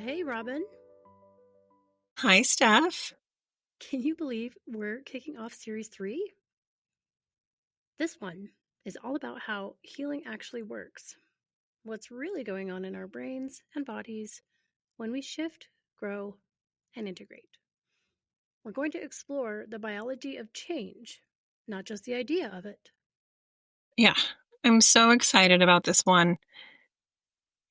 Hey, Robin. Hi, Steph. Can you believe we're kicking off Series 3? This one is all about how healing actually works, what's really going on in our brains and bodies when we shift, grow, and integrate. We're going to explore the biology of change, not just the idea of it. Yeah, I'm so excited about this one.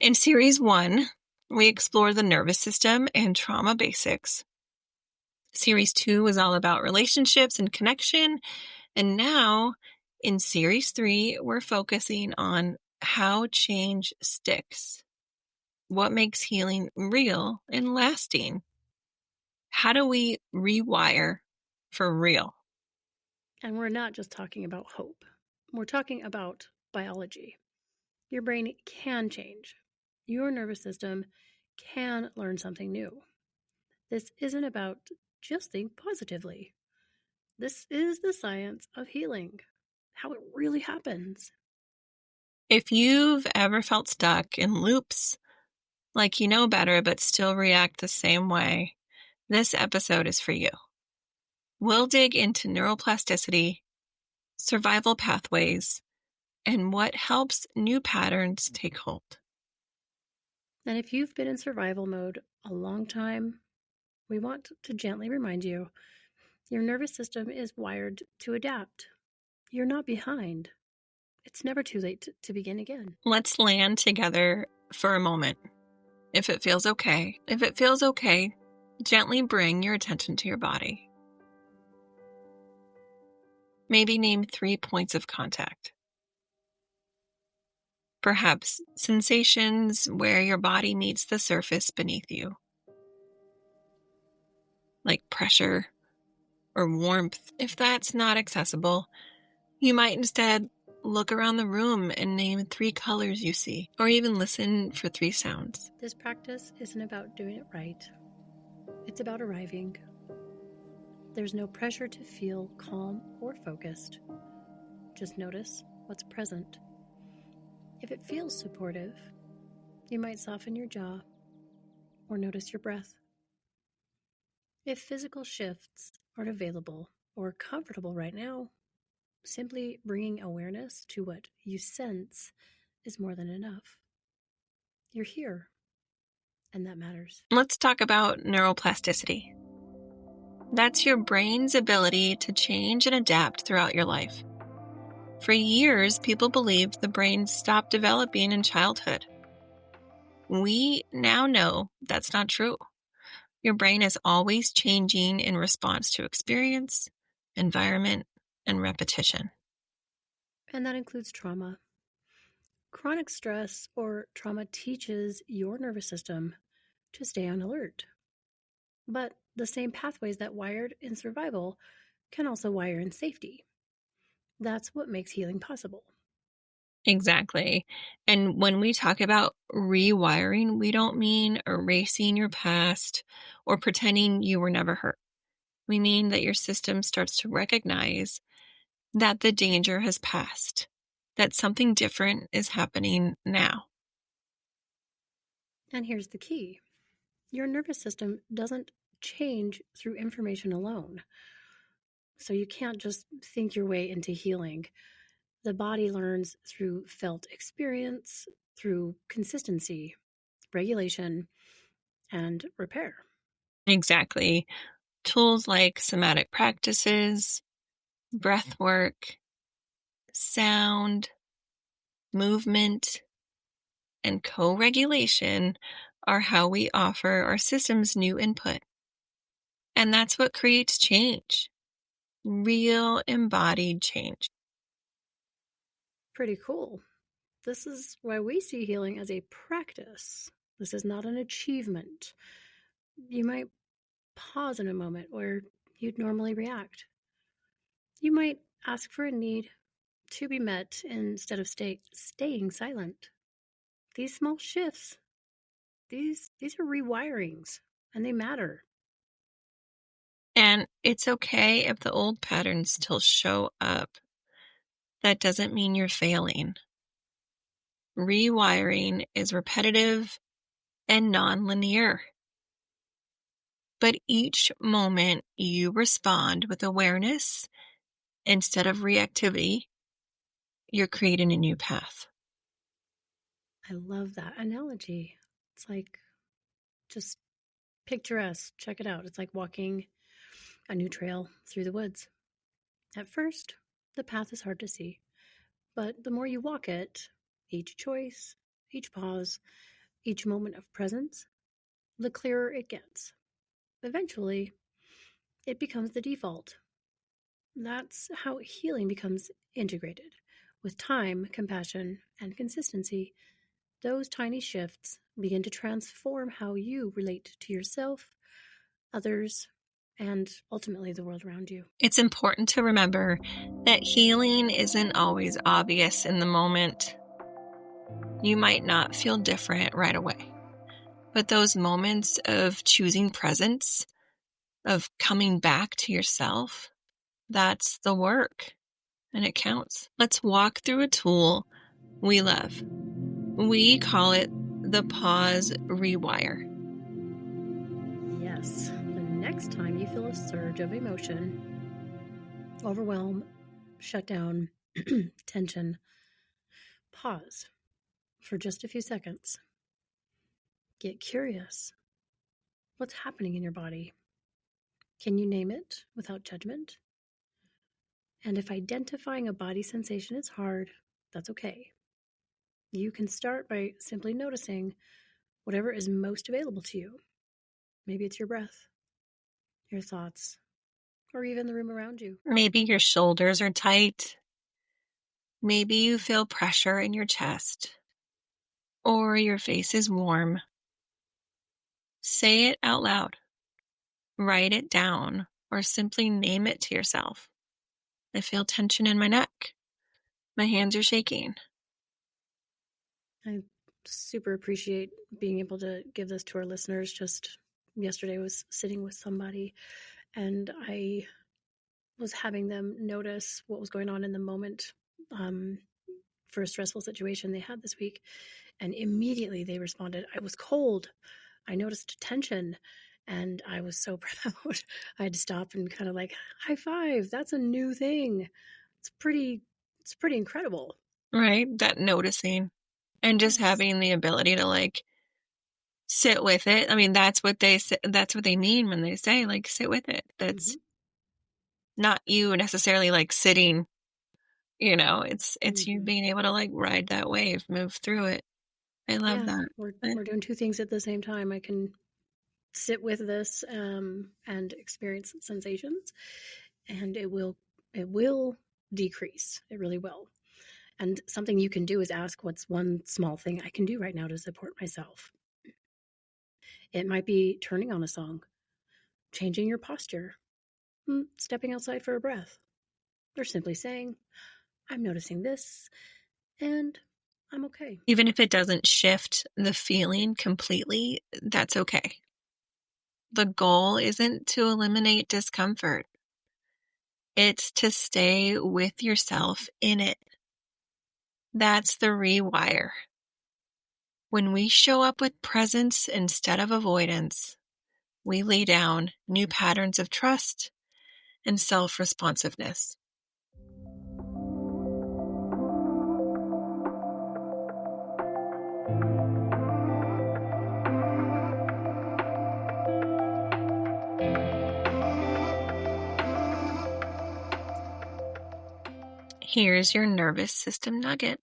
In Series 1, we explore the nervous system and trauma basics. Series 2 was all about relationships and connection. And now, in Series 3, we're focusing on how change sticks. What makes healing real and lasting? How do we rewire for real? And we're not just talking about hope, we're talking about biology. Your brain can change, your nervous system can learn something new. This isn't about just think positively. This is the science of healing, how it really happens. If you've ever felt stuck in loops, like you know better but still react the same way, this episode is for you. We'll dig into neuroplasticity, survival pathways, and what helps new patterns take hold. And if you've been in survival mode a long time, we want to gently remind you your nervous system is wired to adapt. You're not behind. It's never too late to begin again. Let's land together for a moment. If it feels okay, gently bring your attention to your body. Maybe name 3 points of contact. Perhaps sensations where your body meets the surface beneath you, like pressure or warmth. If that's not accessible, you might instead look around the room and name 3 colors you see, or even listen for 3 sounds. This practice isn't about doing it right, it's about arriving. There's no pressure to feel calm or focused. Just notice what's present. If it feels supportive, you might soften your jaw or notice your breath. If physical shifts aren't available or comfortable right now, simply bringing awareness to what you sense is more than enough. You're here, and that matters. Let's talk about neuroplasticity. That's your brain's ability to change and adapt throughout your life. For years, people believed the brain stopped developing in childhood. We now know that's not true. Your brain is always changing in response to experience, environment, and repetition. And that includes trauma. Chronic stress or trauma teaches your nervous system to stay on alert. But the same pathways that wired in survival can also wire in safety. That's what makes healing possible. Exactly. And when we talk about rewiring, we don't mean erasing your past or pretending you were never hurt. We mean that your system starts to recognize that the danger has passed, that something different is happening now. And here's the key: your nervous system doesn't change through information alone. So you can't just think your way into healing. The body learns through felt experience, through consistency, regulation, and repair. Exactly. Tools like somatic practices, breath work, sound, movement, and co-regulation are how we offer our systems new input. And that's what creates change. Real embodied change. Pretty cool. This is why we see healing as a practice. This is not an achievement. You might pause in a moment where you'd normally react. You might ask for a need to be met instead of staying silent. These small shifts, these are rewirings, and they matter. And it's okay if the old patterns still show up. That doesn't mean you're failing. Rewiring is repetitive, and nonlinear. But each moment you respond with awareness instead of reactivity, you're creating a new path. I love that analogy. It's like just picturesque. Check it out. It's like walking a new trail through the woods. At first, the path is hard to see, but the more you walk it, each choice, each pause, each moment of presence, the clearer it gets. Eventually, it becomes the default. That's how healing becomes integrated. With time, compassion, and consistency, those tiny shifts begin to transform how you relate to yourself, others, and ultimately the world around you. It's important to remember that healing isn't always obvious in the moment. You might not feel different right away, but those moments of choosing presence, of coming back to yourself, that's the work, and it counts. Let's walk through a tool we love. We call it the pause rewire. Yes, the next time you feel a surge of emotion, overwhelm, shutdown, tension, pause for just a few seconds. Get curious. What's happening in your body? Can you name it without judgment? And if identifying a body sensation is hard, that's okay. You can start by simply noticing whatever is most available to you. Maybe it's your breath, your thoughts, or even the room around you. Maybe your shoulders are tight. Maybe you feel pressure in your chest, or your face is warm. Say it out loud. Write it down, or simply name it to yourself. I feel tension in my neck. My hands are shaking. I super appreciate being able to give this to our listeners. Just yesterday I was sitting with somebody and I was having them notice what was going on in the moment for a stressful situation they had this week. And immediately they responded, I was cold. I noticed tension. And I was so proud. I had to stop and kind of like, high five. That's a new thing. It's pretty incredible. Right? That noticing and just Yes. having the ability to like sit with it. I mean, that's what they say, that's what they mean when they say like sit with it. That's not you necessarily like sitting, it's you being able to like ride that wave, move through it. I love Yeah, that. we're doing two things at the same time. I can sit with this and experience sensations, and it will decrease. It really will. And something you can do is ask, what's one small thing I can do right now to support myself? It might be turning on a song, changing your posture, stepping outside for a breath, or simply saying, I'm noticing this and I'm okay. Even if it doesn't shift the feeling completely, that's okay. The goal isn't to eliminate discomfort. It's to stay with yourself in it. That's the rewire. When we show up with presence instead of avoidance, we lay down new patterns of trust and self-responsiveness. Here's your nervous system nugget.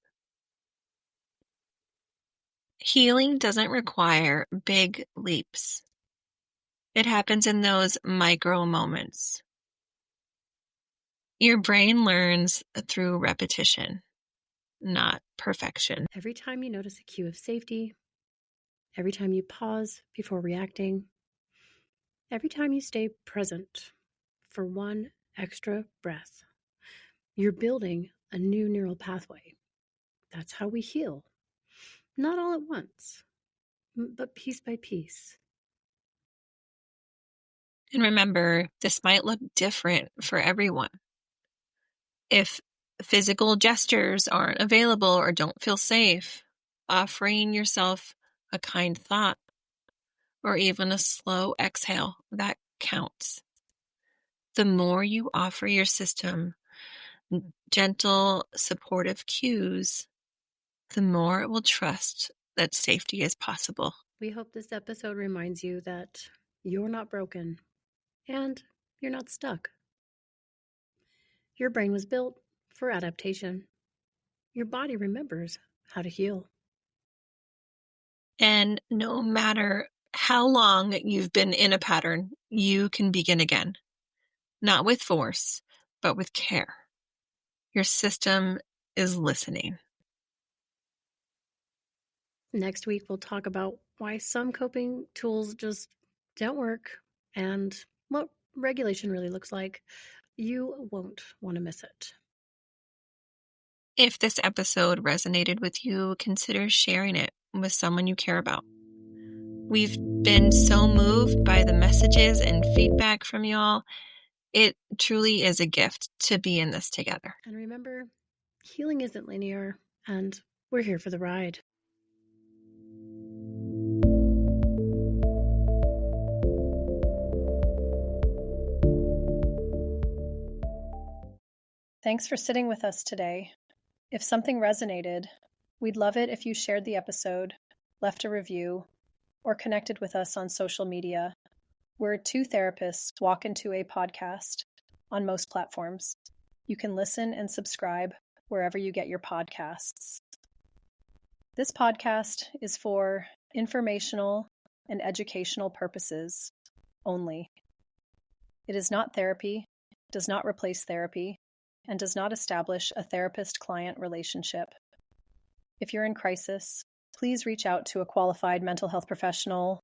Healing doesn't require big leaps. It happens in those micro moments. Your brain learns through repetition, not perfection. Every time you notice a cue of safety, every time you pause before reacting, every time you stay present for one extra breath, you're building a new neural pathway. That's how we heal. Not all at once, but piece by piece. And remember, this might look different for everyone. If physical gestures aren't available or don't feel safe, offering yourself a kind thought, or even a slow exhale, that counts. The more you offer your system gentle, supportive cues, the more it will trust that safety is possible. We hope this episode reminds you that you're not broken and you're not stuck. Your brain was built for adaptation. Your body remembers how to heal. And no matter how long you've been in a pattern, you can begin again. Not with force, but with care. Your system is listening. Next week, we'll talk about why some coping tools just don't work and what regulation really looks like. You won't want to miss it. If this episode resonated with you, consider sharing it with someone you care about. We've been so moved by the messages and feedback from y'all. It truly is a gift to be in this together. And remember, healing isn't linear, and we're here for the ride. Thanks for sitting with us today. If something resonated, we'd love it if you shared the episode, left a review, or connected with us on social media. We're two therapists walk into a podcast on most platforms. You can listen and subscribe wherever you get your podcasts. This podcast is for informational and educational purposes only. It is not therapy, does not replace therapy, and does not establish a therapist-client relationship. If you're in crisis, please reach out to a qualified mental health professional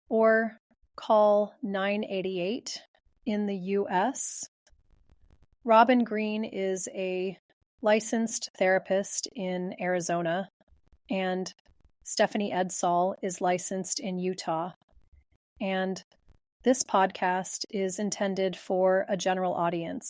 or call 988 in the US. Robin Green is a licensed therapist in Arizona, and Stephanie Edsall is licensed in Utah. And this podcast is intended for a general audience.